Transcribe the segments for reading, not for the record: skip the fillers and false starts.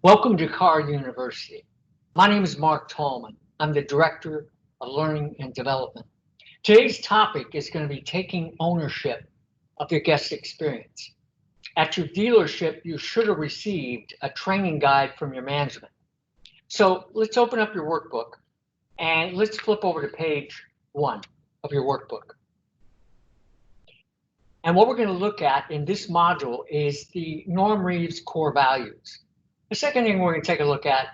Welcome to Car University. My name is Mark Tallman. I'm the Director of Learning and Development. Today's topic is going to be taking ownership of your guest experience. At your dealership, you should have received a training guide from your management. So let's open up your workbook and let's flip over to page 1 of your workbook. And what we're going to look at in this module is the Norm Reeves core values. The second thing we're going to take a look at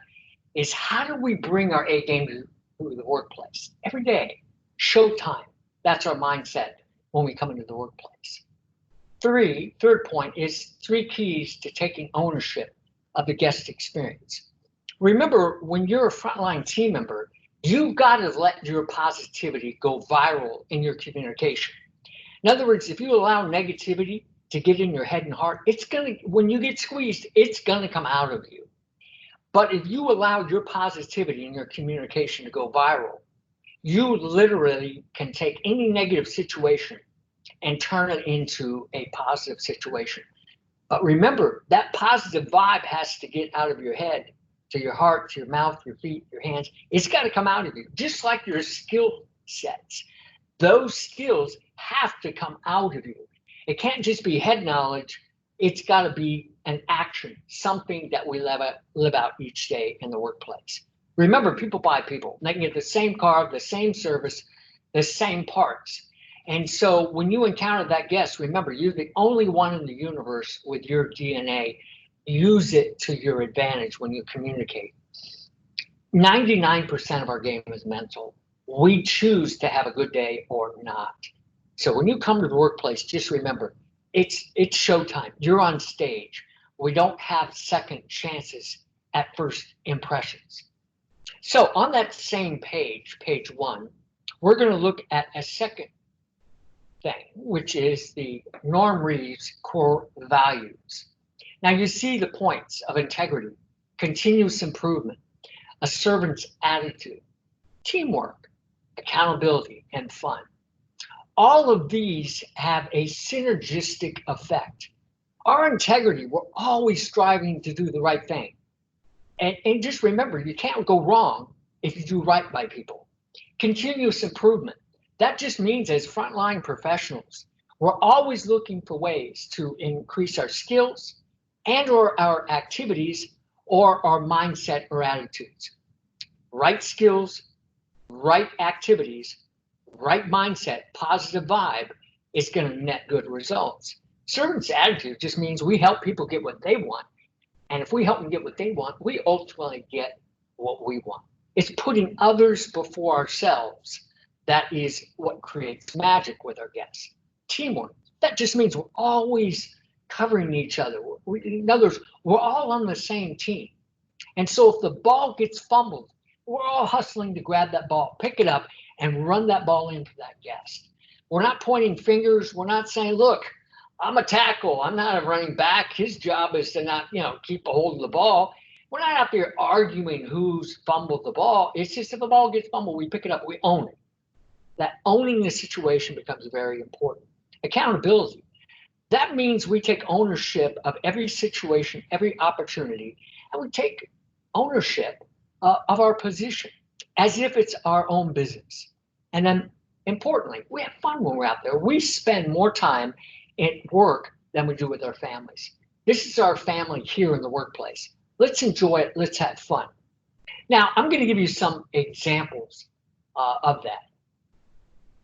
is how do we bring our A game to the workplace every day? Showtime. That's our mindset when we come into the workplace. Third point is 3 keys to taking ownership of the guest experience. Remember, when you're a frontline team member, you've got to let your positivity go viral in your communication. In other words, if you allow negativity to get in your head and heart, when you get squeezed, it's gonna come out of you. But if you allow your positivity in your communication to go viral, you literally can take any negative situation and turn it into a positive situation. But remember, that positive vibe has to get out of your head to your heart, to your mouth, your feet, your hands. It's got to come out of you, just like your skill sets. Those skills have to come out of you. It can't just be head knowledge. It's got to be an action, something that we live out each day in the workplace. Remember, people buy people. They can get the same car, the same service, the same parts. And so when you encounter that guest, remember, you're the only one in the universe with your DNA. Use it to your advantage when you communicate. 99% of our game is mental. We choose to have a good day or not. So when you come to the workplace, just remember, it's showtime. You're on stage. We don't have second chances at first impressions. So on that same page, page 1, we're going to look at a second thing, which is the Norm Reeves core values. Now you see the points of integrity, continuous improvement, a servant's attitude, teamwork, accountability, and fun. All of these have a synergistic effect. Our integrity, we're always striving to do the right thing. And just remember, you can't go wrong if you do right by people. Continuous improvement. That just means as frontline professionals, we're always looking for ways to increase our skills and or our activities or our mindset or attitudes. Right skills, right activities, right mindset, positive vibe is going to net good results. Servant's attitude just means we help people get what they want. And if we help them get what they want, we ultimately get what we want. It's putting others before ourselves. That is what creates magic with our guests. Teamwork. That just means we're always covering each other. In other words, we're all on the same team. And so if the ball gets fumbled, we're all hustling to grab that ball, pick it up, and run that ball into that guest. We're not pointing fingers. We're not saying, look, I'm a tackle. I'm not a running back. His job is to not, keep a hold of the ball. We're not out there arguing who's fumbled the ball. It's just if the ball gets fumbled, we pick it up, we own it. That owning the situation becomes very important. Accountability. That means we take ownership of every situation, every opportunity, and we take ownership of our position as if it's our own business. And then importantly, we have fun when we're out there. We spend more time at work than we do with our families. This is our family here in the workplace. Let's enjoy it. Let's have fun. Now, I'm going to give you some examples of that.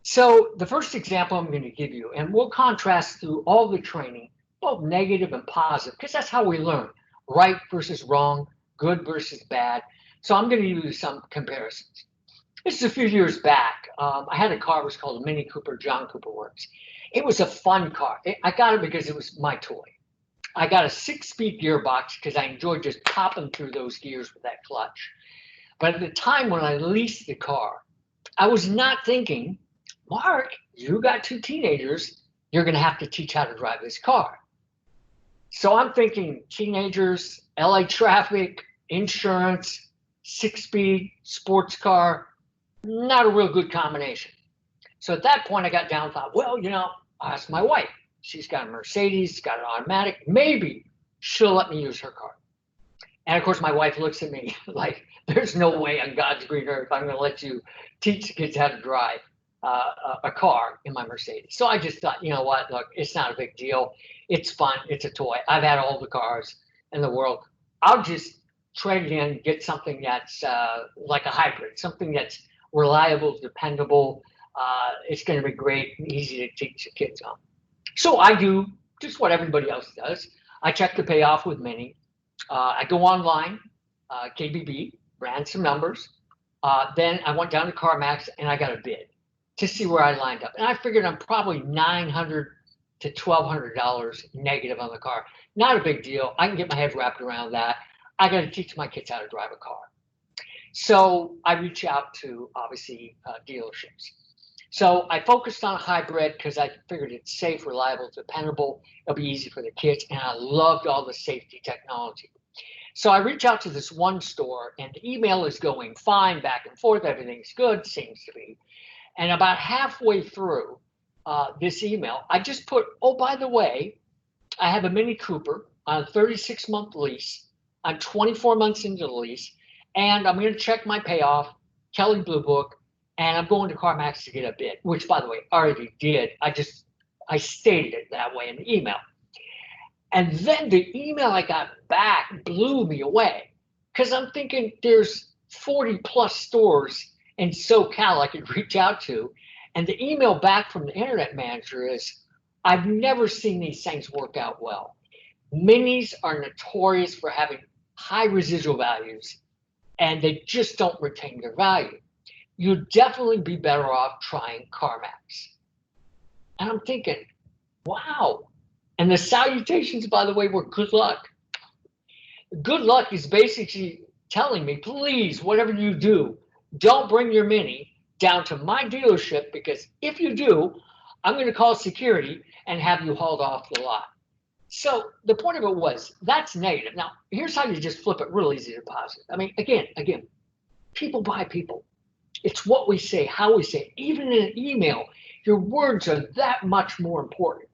So the first example I'm going to give you, and we'll contrast through all the training, both negative and positive, because that's how we learn. Right versus wrong, good versus bad. So I'm going to give you some comparisons. This is a few years back. I had a car, it was called a Mini Cooper, John Cooper Works. It was a fun car. I got it because it was my toy. I got a 6-speed gearbox because I enjoyed just popping through those gears with that clutch. But at the time when I leased the car, I was not thinking, Mark, you got 2 teenagers, you're going to have to teach how to drive this car. So I'm thinking teenagers, LA traffic, insurance, 6-speed, sports car, not a real good combination. So at that point I got down and thought, well, I asked my wife. She's got a Mercedes, got an automatic. Maybe she'll let me use her car. And of course, my wife looks at me like, there's no way on God's green earth I'm going to let you teach the kids how to drive a car in my Mercedes. So I just thought, you know what? Look, it's not a big deal. It's fun. It's a toy. I've had all the cars in the world. I'll just trade it in, get something that's like a hybrid, something that's reliable, dependable. It's going to be great and easy to teach the kids on. So I do just what everybody else does. I check the payoff with Mini. I go online, KBB, ran some numbers. Then I went down to CarMax and I got a bid to see where I lined up. And I figured I'm probably $900 to $1,200 negative on the car. Not a big deal. I can get my head wrapped around that. I got to teach my kids how to drive a car. So I reach out to, obviously, dealerships. So I focused on a hybrid because I figured it's safe, reliable, dependable. It'll be easy for the kids. And I loved all the safety technology. So I reach out to this one store and the email is going fine, back and forth. Everything's good, seems to be. And about halfway through this email, I just put, oh, by the way, I have a Mini Cooper on a 36-month lease. I'm 24 months into the lease, and I'm going to check my payoff, Kelley Blue Book, and I'm going to CarMax to get a bid, which, by the way, I already did. I stated it that way in the email. And then the email I got back blew me away because I'm thinking there's 40 plus stores in SoCal I could reach out to. And the email back from the internet manager is, I've never seen these things work out well. Minis are notorious for having high residual values and they just don't retain their value. You'd definitely be better off trying CarMax. And I'm thinking, wow. And the salutations, by the way, were good luck. Good luck is basically telling me, please, whatever you do, don't bring your Mini down to my dealership because if you do, I'm going to call security and have you hauled off the lot. So the point of it was, that's negative. Now, here's how you just flip it real easy to positive. I mean, again, people buy people. It's what we say, how we say. Even in an email, your words are that much more important.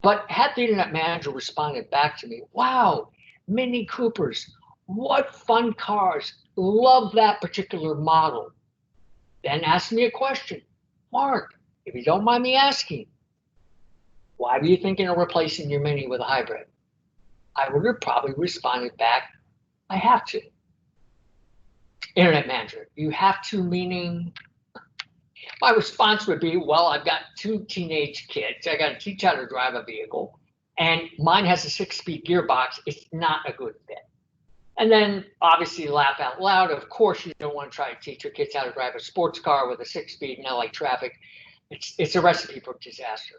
But had the internet manager responded back to me, wow, Mini Coopers, what fun cars, love that particular model. Then ask me a question, Mark, if you don't mind me asking, why were you thinking of replacing your Mini with a hybrid? I would have probably responded back, I have to. Internet manager, you have to meaning? My response would be, well, I've got 2 teenage kids. I got to teach how to drive a vehicle. And mine has a 6-speed gearbox. It's not a good fit. And then obviously laugh out loud. Of course, you don't want to try to teach your kids how to drive a sports car with a 6-speed in LA traffic. It's a recipe for disaster.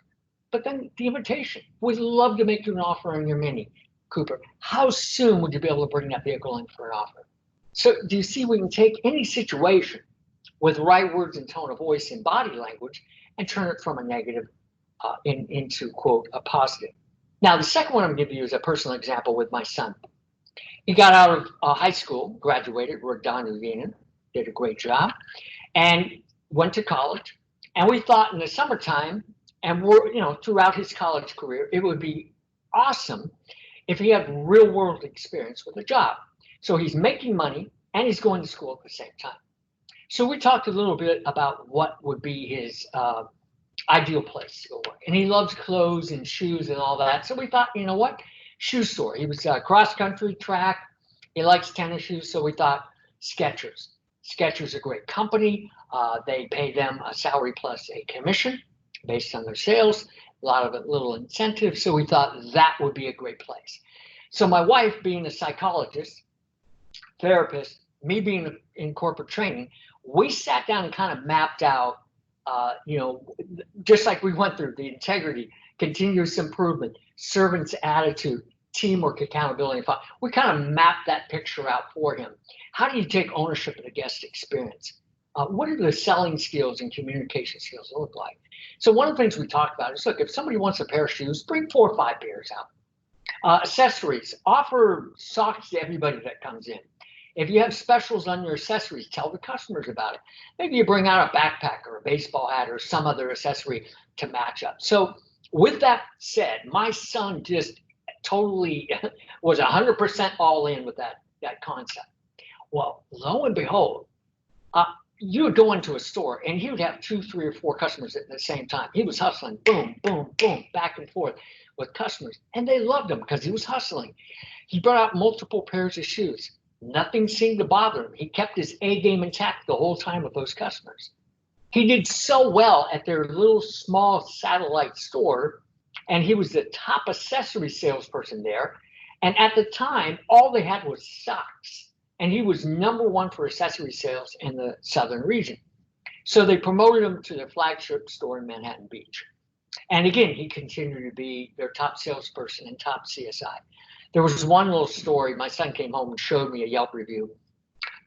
But then the invitation. We'd love to make you an offer on your Mini Cooper. How soon would you be able to bring that vehicle in for an offer? So do you see we can take any situation with right words and tone of voice and body language and turn it from a negative into, quote, a positive. Now, the second one I'm going to give you is a personal example with my son. He got out of high school, graduated, worked down in Vienna, did a great job, and went to college. And we thought in the summertime, and throughout his college career, it would be awesome if he had real world experience with a job. So he's making money and he's going to school at the same time. So we talked a little bit about what would be his ideal place to go work. And he loves clothes and shoes and all that. So we thought, you know what? Shoe store. He was cross country, track. He likes tennis shoes. So we thought Skechers. Skechers are a great company. They pay them a salary plus a commission based on their sales. A lot of it, little incentives. So we thought that would be a great place. So my wife, being a psychologist, therapist, me being in corporate training, we sat down and kind of mapped out, just like we went through the integrity, continuous improvement, servant's attitude, teamwork, accountability. We kind of mapped that picture out for him. How do you take ownership of the guest experience? What are the selling skills and communication skills look like? So one of the things we talked about is, look, if somebody wants a pair of shoes, bring 4 or 5 pairs out. Accessories, offer socks to everybody that comes in. If you have specials on your accessories, tell the customers about it. Maybe you bring out a backpack or a baseball hat or some other accessory to match up. So with that said, my son just totally was 100% all in with that that concept. Well, lo and behold, uh, you would go into a store and he would have 2, 3, or 4 customers at the same time. He was hustling, boom, boom, boom, back and forth with customers, and they loved him because he was hustling. He brought out multiple pairs of shoes. Nothing seemed to bother him. He kept his A game intact the whole time with those customers. He did so well at their little small satellite store, and he was the top accessory salesperson there. And at the time, all they had was socks, and he was #1 for accessory sales in the southern region. So they promoted him to their flagship store in Manhattan Beach. And again, he continued to be their top salesperson and top CSI. There was one little story. My son came home and showed me a Yelp review.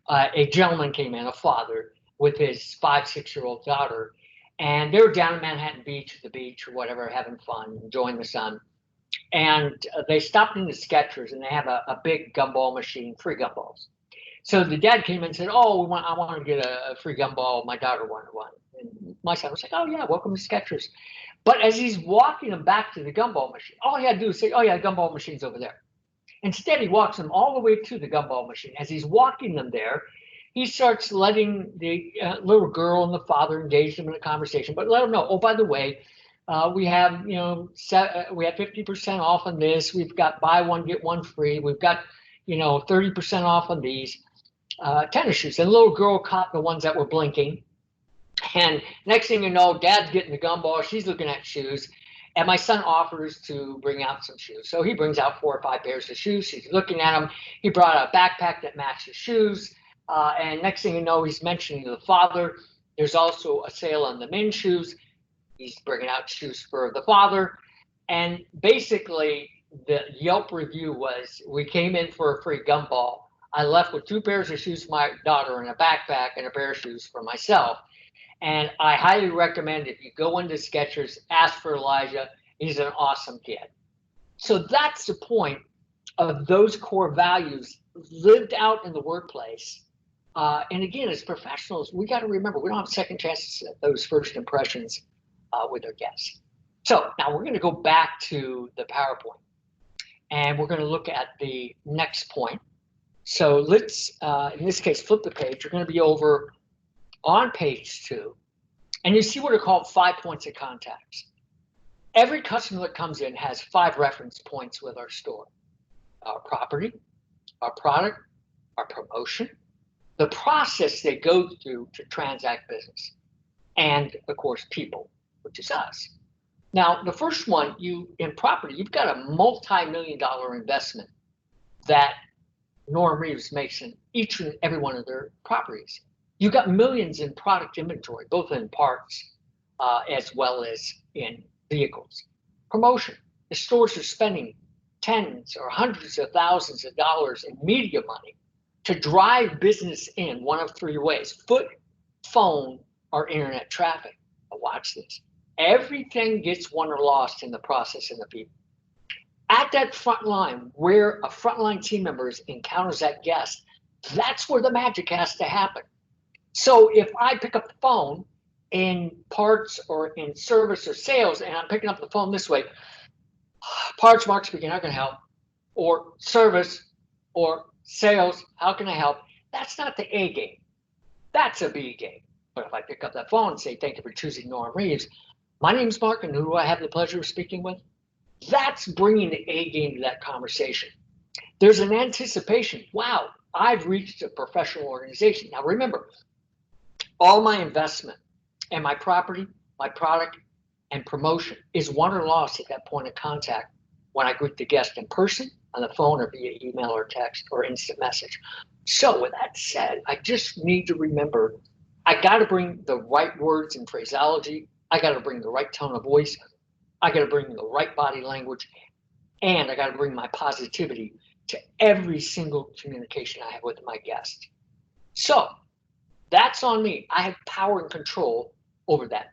A gentleman came in, a father, with his 5, 6-year-old daughter, and they were down in Manhattan Beach at the beach or whatever, having fun, enjoying the sun. And they stopped in the Skechers, and they have a big gumball machine, free gumballs. So the dad came in and said, "Oh, I want to get a free gumball. My daughter wanted one." And my son was like, "Oh yeah, welcome to Skechers." But as he's walking them back to the gumball machine, all he had to do is say, "Oh yeah, the gumball machine's over there." Instead, he walks them all the way to the gumball machine. As he's walking them there, he starts letting the little girl and the father engage them in a conversation, but let them know, "Oh, by the way, we have, we have 50% off on this. We've got buy one, get one free. We've got, 30% off on these tennis shoes." And the little girl caught the ones that were blinking. And next thing you know, dad's getting the gumball. She's looking at shoes. And my son offers to bring out some shoes. So he brings out 4 or 5 pairs of shoes. She's looking at them. He brought out a backpack that matched his shoes. And next thing you know, he's mentioning to the father, there's also a sale on the men's shoes. He's bringing out shoes for the father. And basically, the Yelp review was, "We came in for a free gumball. I left with 2 pairs of shoes for my daughter and a backpack and a pair of shoes for myself. And I highly recommend, if you go into Skechers, ask for Elijah. He's an awesome kid." So that's the point of those core values lived out in the workplace. And again, as professionals, we got to remember, we don't have second chances at those first impressions with our guests. So now we're going to go back to the PowerPoint, and we're going to look at the next point. So let's, in this case, flip the page. You're going to be over on page 2, and you see what are called 5 points of contact. Every customer that comes in has 5 reference points with our store: our property, our product, our promotion, the process they go through to transact business, and of course, people, which is us. Now, the first one, in property, you've got a multi-million-dollar investment that Norm Reeves makes in each and every one of their properties. You've got millions in product inventory, both in parts as well as in vehicles. Promotion. The stores are spending tens or hundreds of thousands of dollars in media money to drive business in one of 3 ways: foot, phone, or internet traffic. But watch this. Everything gets won or lost in the process in the people. At that front line, where a frontline team member encounters that guest, that's where the magic has to happen. So if I pick up the phone in parts or in service or sales, and I'm picking up the phone this way, "Parts, Mark speaking, how can I help?" Or service or sales, "How can I help?" That's not the A game. That's a B game. But if I pick up that phone and say, "Thank you for choosing Norm Reeves. My name's Mark, and who do I have the pleasure of speaking with?" That's bringing the A game to that conversation. There's an anticipation. Wow, I've reached a professional organization. Now remember, all my investment and my property, my product, and promotion is won or lost at that point of contact when I greet the guest in person, on the phone, or via email or text or instant message. So with that said, I just need to remember, I got to bring the right words and phraseology. I got to bring the right tone of voice. I got to bring the right body language, and I got to bring my positivity to every single communication I have with my guest. So that's on me. I have power and control over that.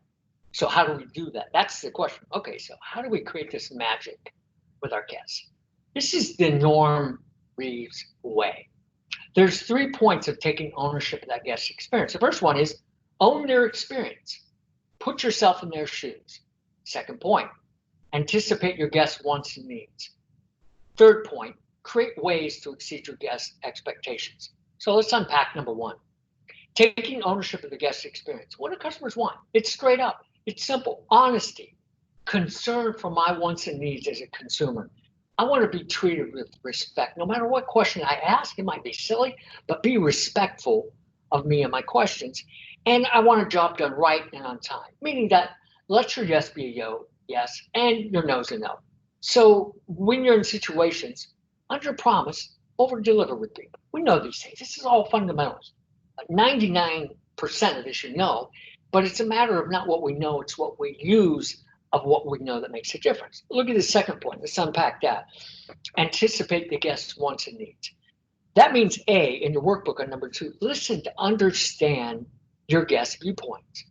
So how do we do that? That's the question. Okay, so how do we create this magic with our guests? This is the Norm Reeves way. There's 3 points of taking ownership of that guest experience. The first one is own their experience. Put yourself in their shoes. Second point, anticipate your guest's wants and needs. Third point, create ways to exceed your guest expectations. So let's unpack number one. Taking ownership of the guest experience. What do customers want? It's straight up. It's simple. Honesty. Concern for my wants and needs as a consumer. I want to be treated with respect. No matter what question I ask, it might be silly, but be respectful of me and my questions. And I want a job done right and on time, meaning that let your yes be a yes and your no's a no. So when you're in situations, under promise, over deliver with people. We know these things. This is all fundamentals. 99% of this you know, but it's a matter of not what we know, it's what we use of what we know that makes a difference. Look at the second point. Let's unpack that. Anticipate the guest's wants and needs. That means A, in your workbook on number 2, listen to understand your guest's viewpoints.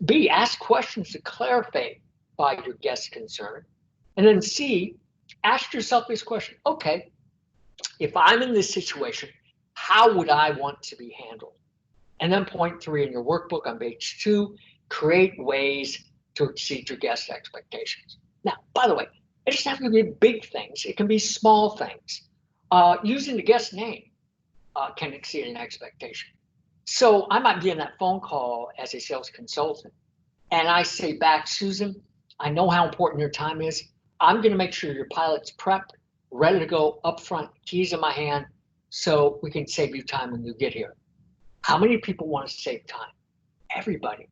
B, ask questions to clarify your guest's concern. And then C, ask yourself this question. Okay, if I'm in this situation, how would I want to be handled? And then point 3 in your workbook on page 2, create ways to exceed your guest expectations. Now, by the way, it doesn't have to be big things. It can be small things. Using the guest name can exceed an expectation. So I might be in that phone call as a sales consultant, and I say back, Susan, I know how important your time is. I'm going to make sure your pilot's prepped, ready to go up front, keys in my hand, so we can save you time when you get here. How many people want to save time? Everybody.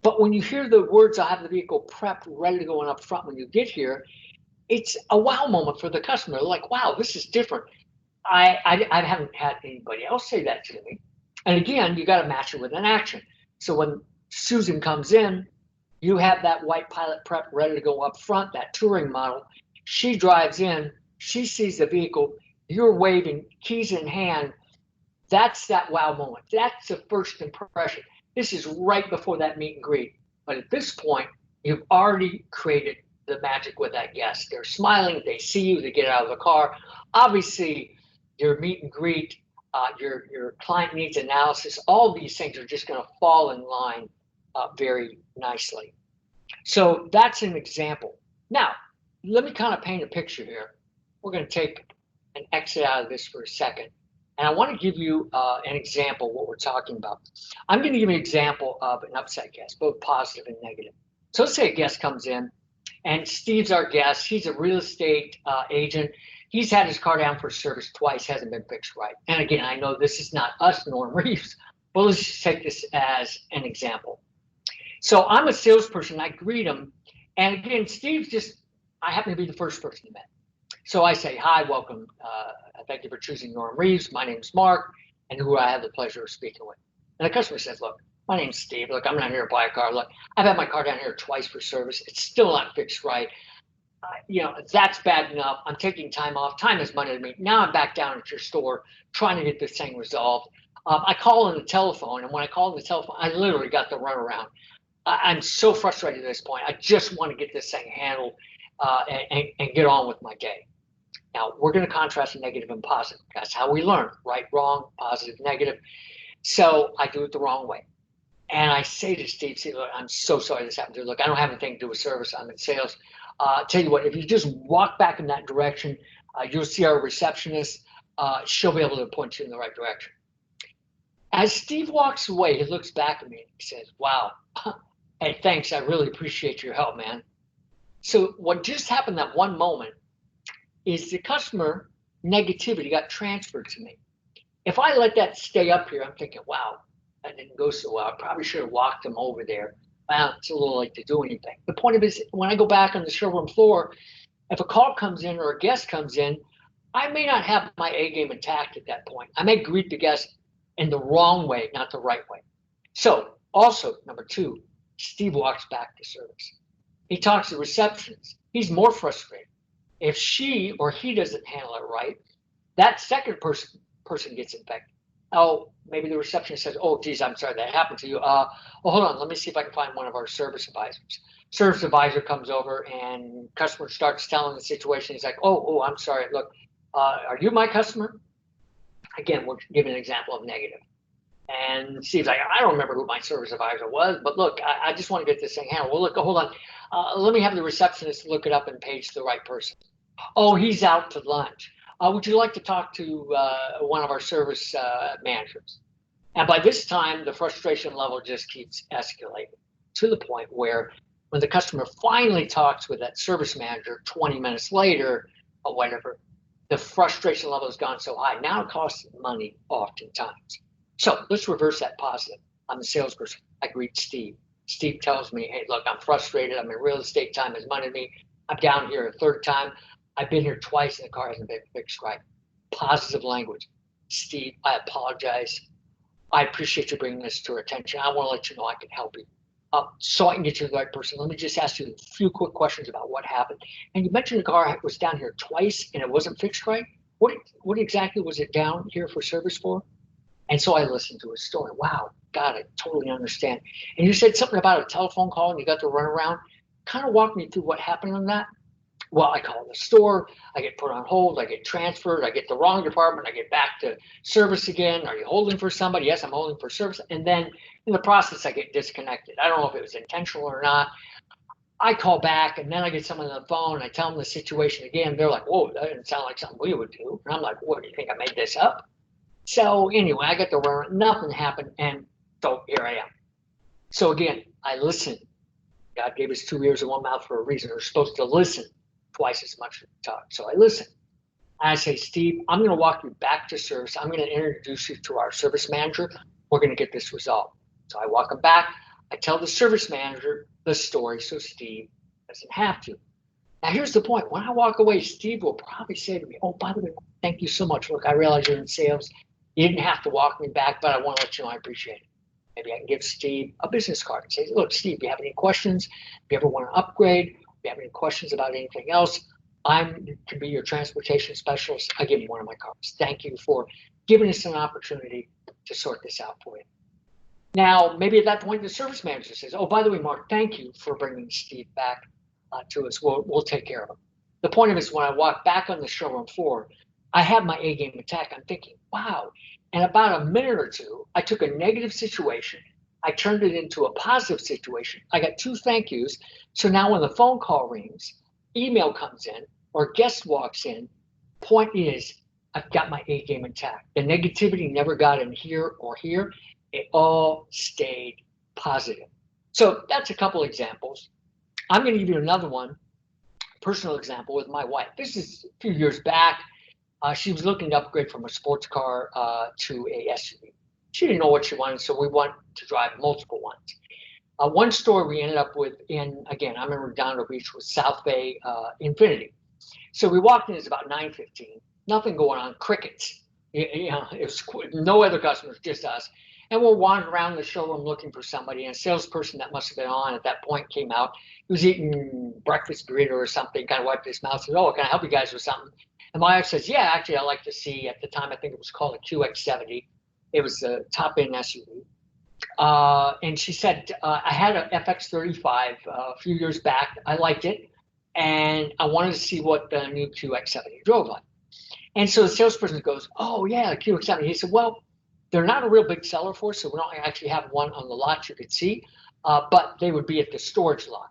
But when you hear the words, I have the vehicle prepped, ready to go and up front when you get here, it's a wow moment for the customer. They're like, wow, this is different. I haven't had anybody else say that to me. And again, you got to match it with an action. So when Susan comes in, you have that white pilot prep ready to go up front, that touring model. She drives in, she sees the vehicle, you're waving, keys in hand. That's that wow moment. That's the first impression. This is right before that meet and greet. But at this point, you've already created the magic with that guest. They're smiling, they see you, they get out of the car. Obviously, your meet and greet, your client needs analysis, all these things are just going to fall in line very nicely. So that's an example. Now, let me kind of paint a picture here. We're going to take an exit out of this for a second. And I want to give you an example of what we're talking about. I'm going to give you an example of an upset guest, both positive and negative. So let's say a guest comes in, and Steve's our guest. He's a real estate agent. He's had his car down for service twice, hasn't been fixed right. And again, I know this is not us, Norm Reeves, but let's just take this as an example. So I'm a salesperson. I greet him. And again, Steve's I happen to be the first person he met. So I say, hi, welcome. Thank you for choosing Norm Reeves. My name's Mark, and who I have the pleasure of speaking with. And the customer says, look, my name's Steve. Look, I'm not here to buy a car. Look, I've had my car down here twice for service. It's still not fixed right. That's bad enough. I'm taking time off. Time is money to me. Now I'm back down at your store trying to get this thing resolved. I call on the telephone, and when I call on the telephone, I literally got the runaround. I'm so frustrated at this point. I just want to get this thing handled and get on with my day. Now, we're going to contrast negative and positive. That's how we learn, right, wrong, positive, negative. So I do it the wrong way. And I say to Steve, see, look, I'm so sorry this happened to you. Look, I don't have anything to do with service. I'm in sales. Tell you what, if you just walk back in that direction, you'll see our receptionist. She'll be able to point you in the right direction. As Steve walks away, he looks back at me and he says, wow, hey, thanks. I really appreciate your help, man. So what just happened that one moment is the customer negativity got transferred to me. If I let that stay up here, I'm thinking, wow, that didn't go so well. I probably should have walked him over there. Wow, it's a little late to do anything. The point of it is, when I go back on the showroom floor, if a call comes in or a guest comes in, I may not have my A game intact at that point. I may greet the guest in the wrong way, not the right way. So also, number 2, Steve walks back to service. He talks to the receptionist. He's more frustrated. If she or he doesn't handle it right, that second person gets infected. Oh, maybe the receptionist says, oh, geez, I'm sorry that happened to you. Well, hold on, let me see if I can find one of our service advisors. Service advisor comes over and customer starts telling the situation. He's like, oh, I'm sorry. Look, are you my customer? Again, we're giving an example of negative. And Steve's like, I don't remember who my service advisor was, but look, I just want to get this thing handled. Well, look, hold on. Let me have the receptionist look it up and page the right person. Oh, he's out to lunch. would you like to talk to one of our service managers? And by this time, the frustration level just keeps escalating to the point where when the customer finally talks with that service manager 20 minutes later or whatever, the frustration level has gone so high. Now it costs money oftentimes. So let's reverse that positive. I'm a salesperson. I greet Steve. Steve tells me, hey, look, I'm frustrated. I'm in real estate. Time is money to me. I'm down here a third time. I've been here twice and the car hasn't been fixed right. Positive language. Steve, I apologize. I appreciate you bringing this to our attention. I want to let you know I can help you. So I can get you the right person. Let me just ask you a few quick questions about what happened. And you mentioned the car was down here twice and it wasn't fixed right. What exactly was it down here for service for? And so I listened to his story. Wow, got it. Totally understand. And you said something about a telephone call and you got to run around. Kind of walk me through what happened on that. Well, I call the store, I get put on hold, I get transferred, I get the wrong department, I get back to service again. Are you holding for somebody? Yes, I'm holding for service. And then in the process, I get disconnected. I don't know if it was intentional or not. I call back and then I get someone on the phone. I tell them the situation again. They're like, whoa, that didn't sound like something we would do. And I'm like, what, do you think I made this up? So anyway, I got the run, nothing happened. And so here I am. So again, I listen. God gave us 2 ears and 1 mouth for a reason. We're supposed to listen twice as much as we talk. So I listen. I say, Steve, I'm going to walk you back to service. I'm going to introduce you to our service manager. We're going to get this resolved. So I walk him back. I tell the service manager the story so Steve doesn't have to. Now, here's the point. When I walk away, Steve will probably say to me, oh, by the way, thank you so much. Look, I realize you're in sales. You didn't have to walk me back, but I want to let you know I appreciate it. Maybe I can give Steve a business card and say, look, Steve, do you have any questions? If you ever want to upgrade, if you have any questions about anything else, I can be your transportation specialist. I give you one of my cards. Thank you for giving us an opportunity to sort this out for you. Now, maybe at that point, the service manager says, oh, by the way, Mark, thank you for bringing Steve back to us. We'll take care of him. The point of it is when I walk back on the showroom floor, I have my A game attack. I'm thinking, wow. And about a minute or two, I took a negative situation. I turned it into a positive situation. I got 2 thank yous. So now when the phone call rings, email comes in, or guest walks in, point is, I've got my A game intact. The negativity never got in here or here. It all stayed positive. So that's a couple examples. I'm going to give you another one, personal example with my wife. This is a few years back. She was looking to upgrade from a sports car to a SUV. She didn't know what she wanted, so we went to drive multiple ones. One store we ended up with again, I'm in Redondo Beach, was South Bay Infiniti. So we walked in, it's about 9:15, nothing going on, crickets. It was no other customers, just us. And we're wandering around the showroom looking for somebody, and a salesperson that must have been on at that point came out. He was eating breakfast burrito or something, kind of wiped his mouth, said, oh, can I help you guys with something? And my wife says, yeah, actually, I'd like to see, at the time, I think it was called a QX70. It was a top-end SUV. And she said, I had an FX35 a few years back. I liked it. And I wanted to see what the new QX70 drove like. And so the salesperson goes, oh, yeah, the QX70. He said, well, they're not a real big seller for us, so we don't actually have one on the lot you could see, but they would be at the storage lot.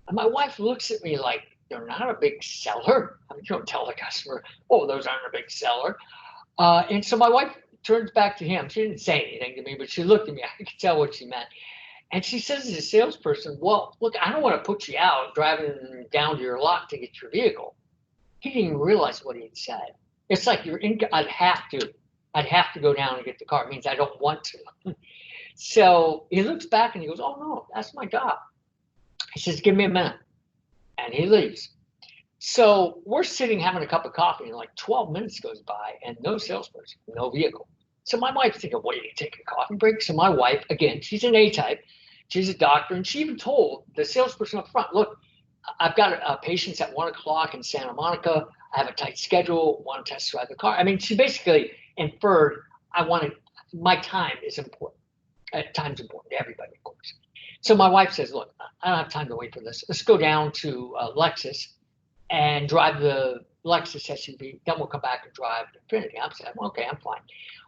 And my wife looks at me like, they're not a big seller. I mean, you don't tell the customer, oh, those aren't a big seller. And so my wife turns back to him. She didn't say anything to me, but she looked at me. I could tell what she meant. And she says to the salesperson, well, look, I don't want to put you out driving down to your lot to get your vehicle. He didn't even realize what he had said. It's like I'd have to go down and get the car. It means I don't want to. So he looks back and he goes, oh, no, that's my job. He says, give me a minute. And he leaves. So we're sitting having a cup of coffee, and like 12 minutes goes by and no salesperson, no vehicle. So my wife's thinking, what, did he take a coffee break? So my wife, again, she's an A-type. She's a doctor. And she even told the salesperson up front, look, I've got patients at 1 o'clock in Santa Monica. I have a tight schedule, want to test drive the car. I mean, she basically inferred my time is important. Time's important to everybody, of course. So my wife says, look, I don't have time to wait for this. Let's go down to Lexus and drive the Lexus SUV. Then we'll come back and drive the Infiniti. I'm saying, okay, I'm fine.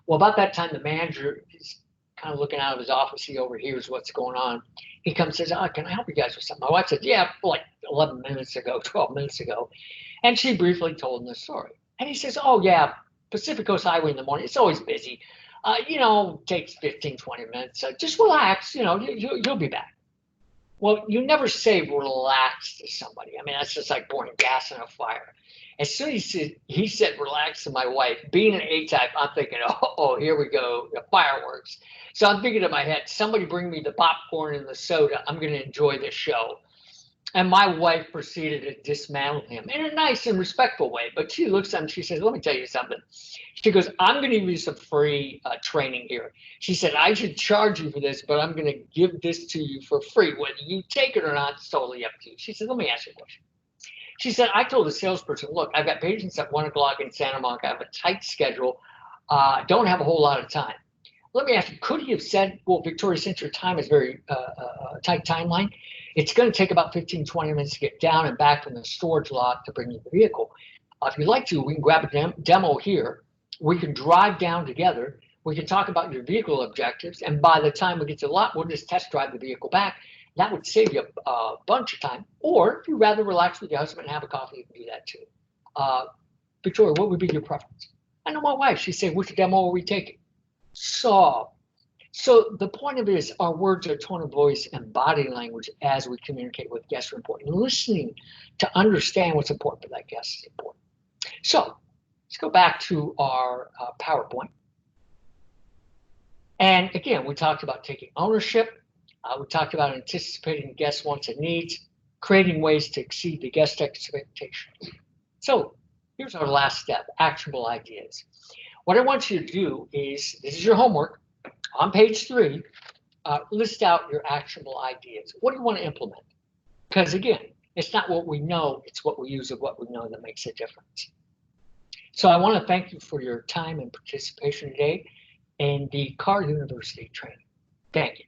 Well, about that time, the manager is kind of looking out of his office. He overhears what's going on. He comes and says, can I help you guys with something? My wife said, yeah, like 11 minutes ago, 12 minutes ago. And she briefly told him the story. And he says, oh yeah, Pacific Coast Highway in the morning, it's always busy. Takes 15, 20 minutes. Just relax, you'll be back. Well, you never say relax to somebody. I mean, that's just like pouring gas in a fire. As soon as he said relax to my wife, being an A-type, I'm thinking, oh, here we go, the fireworks. So I'm thinking in my head, somebody bring me the popcorn and the soda. I'm going to enjoy this show. And my wife proceeded to dismantle him in a nice and respectful way. But she looks at him, she says, let me tell you something. She goes, I'm going to give you some free training here. She said, I should charge you for this, but I'm going to give this to you for free. Whether you take it or not, it's totally up to you. She said, let me ask you a question. She said, I told the salesperson, look, I've got patients at 1 o'clock in Santa Monica. I have a tight schedule. Don't have a whole lot of time. Let me ask you, could he have said, well, Victoria, since your time is very tight timeline, it's going to take about 15, 20 minutes to get down and back from the storage lot to bring you the vehicle. If you'd like to, we can grab a demo here. We can drive down together. We can talk about your vehicle objectives. And by the time we get to the lot, we'll just test drive the vehicle back. That would save you a bunch of time. Or if you'd rather relax with your husband and have a coffee, you can do that too. Victoria, what would be your preference? I know my wife. She said, which demo are we taking? So the point of it is our words, our tone of voice, and body language as we communicate with guests are important. Listening to understand what's important for that guest is important. So let's go back to our PowerPoint. And again, we talked about taking ownership. We talked about anticipating guest wants and needs, creating ways to exceed the guest expectations. So here's our last step, actionable ideas. What I want you to do is, this is your homework, on page 3, list out your actionable ideas. What do you want to implement? Because again, it's not what we know, it's what we use of what we know that makes a difference. So I want to thank you for your time and participation today in the Carr University training. Thank you.